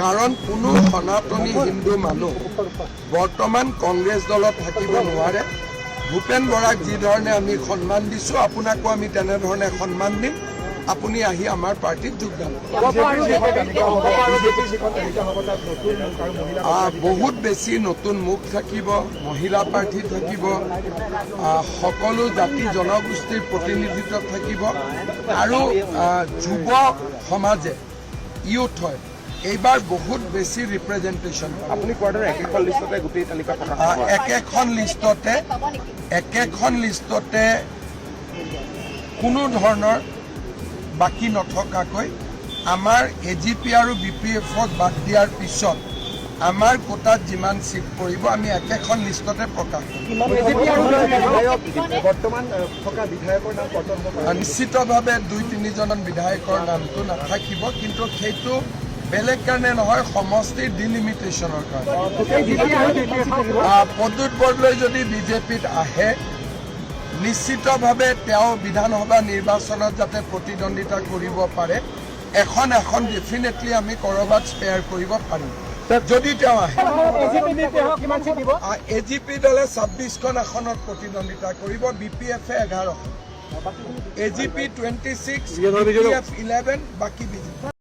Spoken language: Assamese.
কাৰণ কোনো সনাতনী হিন্দু মানুহ বৰ্তমান কংগ্ৰেছ দলত থাকিব নোৱাৰে। ভূপেন বৰাক যি ধৰণে আমি সন্মান দিছোঁ, আপোনাকো আমি তেনেধৰণে সন্মান দিম। আপুনি আহি আমাৰ পাৰ্টিত যোগদান বহুত বেছি নতুন মুখ থাকিব, মহিলা প্ৰাৰ্থী থাকিব, সকলো জাতি জনগোষ্ঠীৰ প্ৰতিনিধিত্ব থাকিব আৰু যুৱ সমাজে ইউথ হয় এইবাৰ বহুত বেছি ৰিপ্ৰেজেণ্টেশ্যন। আপুনি কোৱাৰ দৰে একেখন লিষ্টতে গোটেই তালিকা একেখন লিষ্টতে কোনো ধৰণৰ বাকী নথকাকৈ আমাৰ AGP আৰু BPF-ক বাদ দিয়াৰ পিছত আমাৰ কোটাত যিমান চিট পৰিব আমি একেখন লিষ্টতে প্ৰকাশ কৰিম। নিশ্চিতভাৱে 2-3জন বিধায়কৰ নামটো নাথাকিব, কিন্তু সেইটো বেলেগ কাৰণে নহয়, সমষ্টিৰ ডিলিমিটেশ্যনৰ কাৰণে। প্ৰদ্যুৎ বৰদলৈ যদি বিজেপিত আহে, নিশ্চিতভাৱে তেওঁ বিধানসভা নিৰ্বাচনত যাতে প্ৰতিদ্বন্দ্বিতা কৰিব পাৰে, এখন ডেফিনেটলি আমি ক'ৰবাত স্পেয়াৰ কৰিব পাৰিম যদি তেওঁ আহে। AGP দলে 26খন আসনত প্ৰতিদ্বন্দ্বিতা কৰিব, BPF-এ 11খন, AGP 26, BPF 11, বাকী BJP।